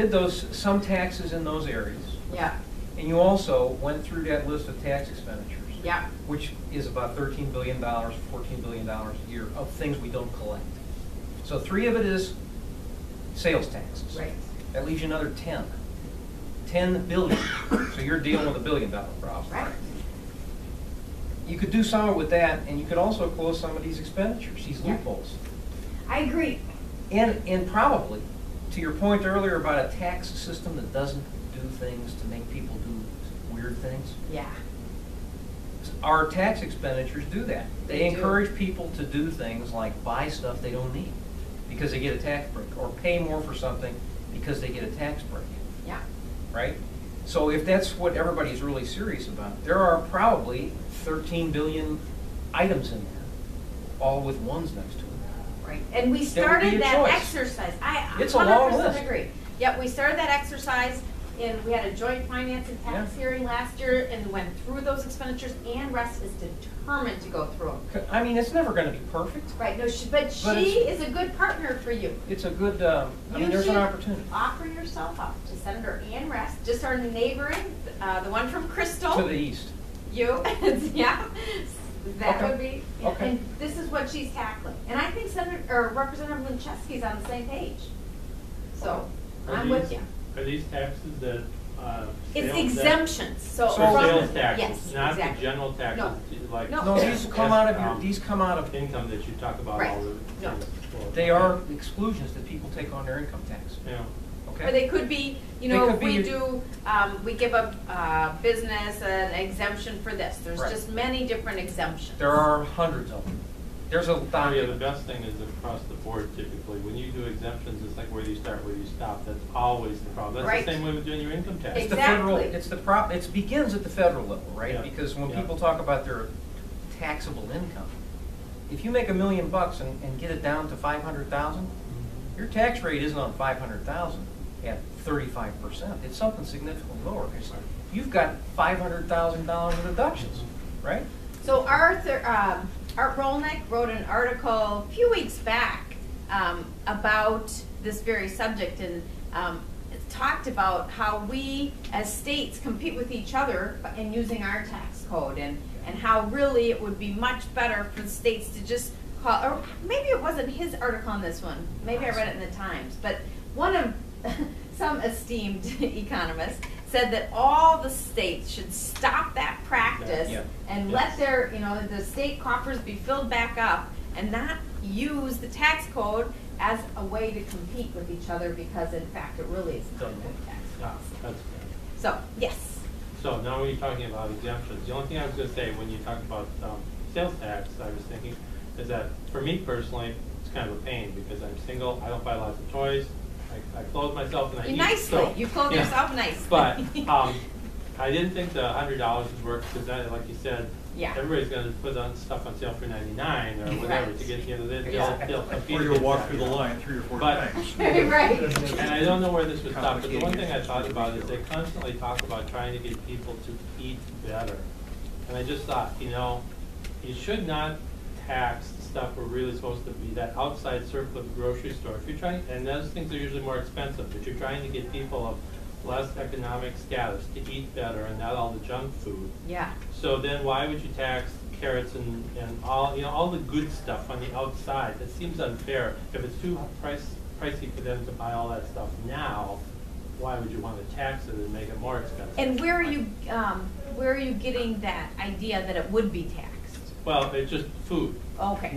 did some taxes in those areas. Yeah. And you also went through that list of tax expenditures. Yeah. Which is about $13 billion, $14 billion a year of things we don't collect. So 3 of it is sales taxes. Right. That leaves you another 10. 10 billion. So you're dealing with $1 billion problem. Right. You could do some with that, and you could also close some of these expenditures, these loopholes. I agree. And probably, to your point earlier about a tax system that doesn't do things to make people do weird things. Yeah. Our tax expenditures do that. They do. encourage people to do things like buy stuff they don't need because they get a tax break, or pay more for something because they get a tax break. Yeah. Right? So if that's what everybody's really serious about, there are probably 13 billion items in there, all with ones next to it. Right. And we started that choice. Exercise. I It's a long 100% list. agree. Yep, we started that exercise, and we had a joint finance and tax hearing last year, and we went through those expenditures, and Russ is determined to go through them. I mean, it's never going to be perfect. Right, no, but she is a good partner for you. It's a good, I mean, there's an opportunity. Offer yourself up to Senator Ann Rest, just our neighboring, the one from Crystal. To the east. You, yeah, that Okay. would be, Okay. and this is what she's tackling. And I think Representative Linchewski's on the same page. So, I'm with you. Are these taxes that, It's sales exemptions, so. tax? from- Sales taxes, yes, not exactly. the general taxes, No. like. No. No, these come out of your, these come out of, income that you talk about Right. all the. No. they are exclusions that people take on their income tax. Yeah. Or Okay? they could be, you They know, could if we be- do, we give a business an exemption for this. There's Right. just many different exemptions. There are hundreds of them. There's a Oh, yeah, the document. best thing is across the board typically. When you do exemptions, it's like where do you start, where do you stop? That's always the problem. That's Right. the same way with doing your income tax. It's the federal, Exactly. it begins at the federal level, right? Yeah. Because when Yeah. people talk about their taxable income, if you make $1 million and get it down to 500,000, your tax rate isn't on 500,000 at 35%. It's something significantly lower. You've got $500,000 in deductions, right? So Art Rolnick wrote an article a few weeks back about this very subject, and talked about how we as states compete with each other in using our tax code, and how really it would be much better for the states to just call, or maybe it wasn't his article on this one, maybe I read it in the Times, but one of some esteemed economists said that all the states should stop that practice and let their, the state coffers be filled back up, and not use the tax code as a way to compete with each other, because in fact it really is not a good tax policy. That's good. So, yes. So now when you're talking about exemptions, the only thing I was going to say when you talk about sales tax, I was thinking, is that for me personally, it's kind of a pain because I'm single, I don't buy lots of toys, I clothe myself and I eat. Nicely, So, you clothe yourself nicely. But I didn't think the $100 was worth, because like you said, everybody's going to put on stuff on sale for $99 or whatever to get, they'll compete. Or you'll walk through the line 3 or 4 times. Right. And I don't know where this would stop, but the one thing I thought about is they constantly talk about trying to get people to eat better. And I just thought, you should not tax the stuff we're really supposed to be, that outside circle of the grocery store. If you're trying, and those things are usually more expensive, but you're trying to get people of less economic status to eat better and not all the junk food. Yeah. So then why would you tax carrots and all, all the good stuff on the outside? It seems unfair. If it's too pricey for them to buy all that stuff now, why would you want to tax it and make it more expensive? And where are you getting that idea that it would be taxed? Well, it's just food. Okay,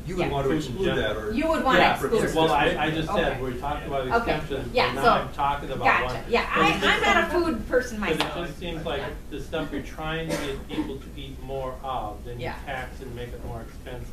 You would want to exclude that, or you would want to exclude it. Well, I just said, Okay. we're talking about Okay. exemptions, Yeah, but now so, I'm talking about one. Gotcha. Yeah, I'm not a food person But myself. it just seems like the stuff you're trying to get people to eat more of, then you Yeah. tax and make it more expensive.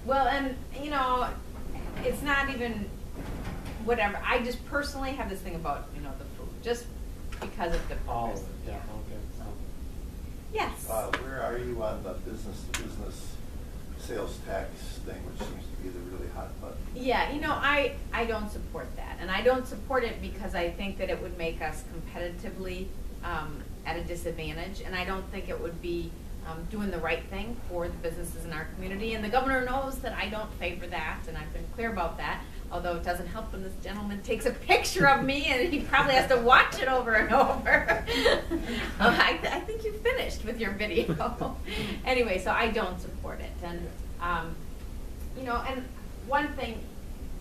Well, and it's not even whatever. I just personally have this thing about the food, just because of the All purpose. of it, yeah, okay. So. Yes. Where are you on the business-to-business sales tax thing, which seems to be the really hot button? Yeah, I don't support that, and I don't support it because I think that it would make us competitively at a disadvantage, and I don't think it would be doing the right thing for the businesses in our community. And the governor knows that I don't favor that, and I've been clear about that. although it doesn't help when this gentleman takes a picture of me and he probably has to watch it over and over. I think you finished with your video. Anyway, so I don't support it. And, you know, and one thing,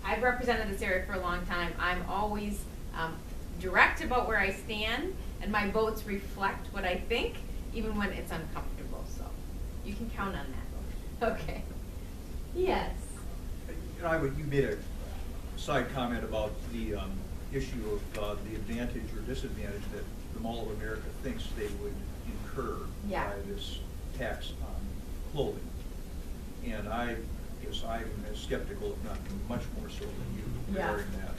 I've represented this area for a long time. I'm always direct about where I stand, and my votes reflect what I think, even when it's uncomfortable. So you can count on that. Okay. Yes. You made a side comment about the issue of the advantage or disadvantage that the Mall of America thinks they would incur by this tax on clothing. And I guess I'm as skeptical, if not much more so than you, regarding that.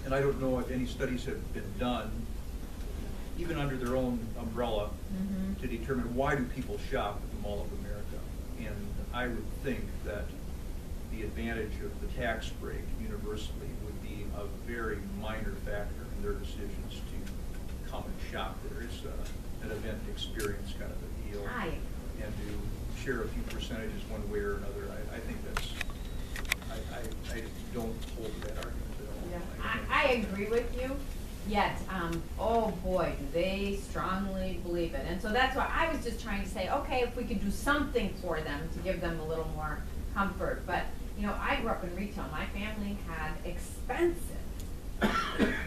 And I don't know if any studies have been done, even under their own umbrella, to determine why do people shop at the Mall of America. And I would think that the advantage of the tax break universally would be a very minor factor in their decisions to come and shop there. It's an event experience kind of a deal. And to share a few percentages one way or another, I think that's, I don't hold that argument at all. Yeah. I agree with you, yet, oh boy, do they strongly believe it. And so that's why I was just trying to say, okay, if we could do something for them to give them a little more comfort. But, you know, I grew up in retail. My family had expensive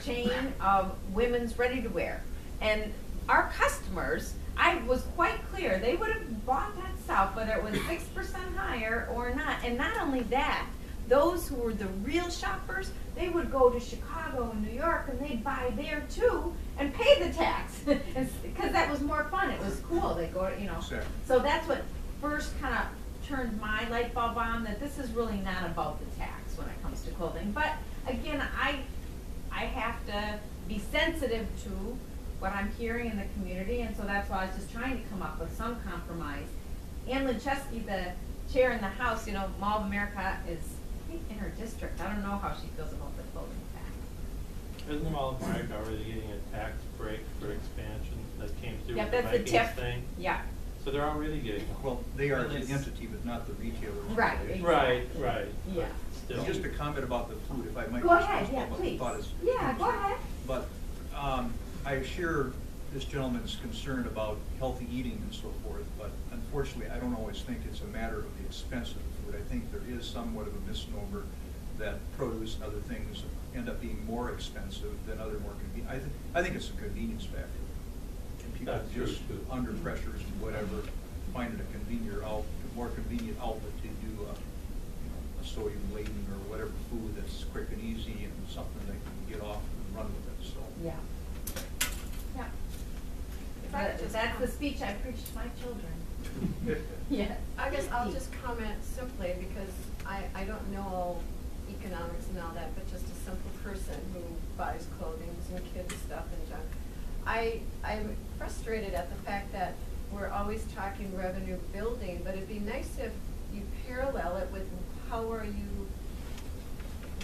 chain of women's ready-to-wear. And our customers, I was quite clear, they would have bought that stuff whether it was 6% higher or not. And not only that, those who were the real shoppers, they would go to Chicago and New York and they'd buy there too and pay the tax because that was more fun. It was cool. They go, you know. Sure. So that's what first kind of turned my light bulb on, that this is really not about the tax when it comes to clothing. But again, I have to be sensitive to what I'm hearing in the community, and so that's why I was just trying to come up with some compromise. Ann Linchesky, the chair in the House, you know, Mall of America is, I think, in her district. I don't know how she feels about the clothing tax. Isn't the Mall of America already getting a tax break for expansion that came through with that's the the Vikings TIF thing? Yeah. So they're already getting one. Well, they are the entity, but not the retailer. Right. Right, right. Yeah. Still. Just a comment about the food, if I might. Go ahead, yeah, what the please. thought is. Yeah, go ahead. But I share this gentleman's concern about healthy eating and so forth, but unfortunately, I don't always think it's a matter of the expense of the food. I think there is somewhat of a misnomer that produce and other things end up being more expensive than other more convenient. I think it's a convenience factor. And people That's just true, too. under pressures and whatever find it a more convenient outlet to do a sodium laden or whatever food that's quick and easy and something they can get off and run with it. So Yeah. Yeah. That's the speech I preach to my children. Yes. I guess I'll just comment simply because I don't know economics and all that, but just a simple person who buys clothing and kids stuff and junk. I'm frustrated at the fact that we're always talking revenue building, but it'd be nice if you parallel it with how are you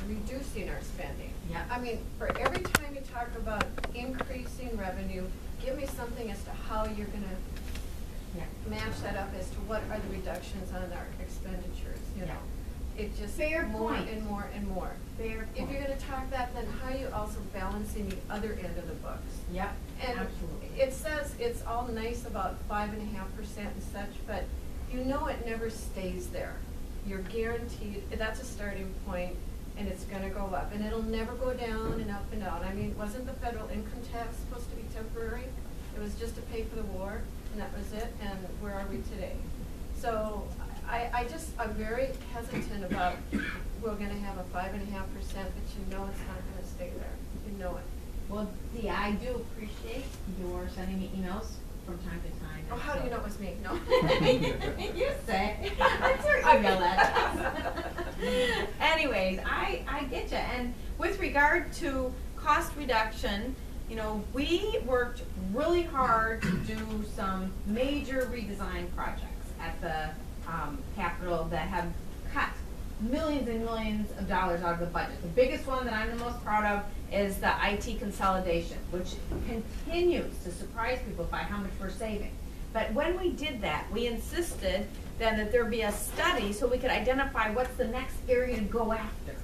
reducing our spending. Yeah. I mean, for every time you talk about increasing revenue, give me something as to how you're gonna match that up as to what are the reductions on our expenditures, you know? It just Fair more point. and more and more. Fair If point. you're gonna talk that, then how are you also balancing the other end of the books? Yep, And absolutely. it says it's all nice about 5.5% and such, but you know it never stays there. You're guaranteed, that's a starting point, and it's gonna go up, and it'll never go down and up and down. I mean, wasn't the federal income tax supposed to be temporary? It was just to pay for the war, and that was it, and where are we today? So I'm very hesitant about, we're gonna have a 5.5%, but you know it's not gonna stay there. You know it. Well, Dee, I do appreciate your sending me emails from time to time. Oh, how do you know it was me? No. You say. That's your email address. Anyways, I get you. And with regard to cost reduction, you know, we worked really hard to do some major redesign projects at the Capitol that have cut millions and millions of dollars out of the budget. The biggest one that I'm the most proud of is the IT consolidation, which continues to surprise people by how much we're saving. But when we did that, we insisted then that there be a study so we could identify what's the next area to go after.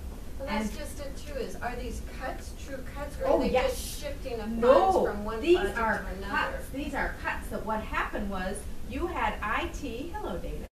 Well, And that's just it too, is, are these cuts true cuts, or Oh, are they yes. just shifting of funds no, from one these project are to another? cuts. These are cuts. That what happened was you had IT. Hello, Dana.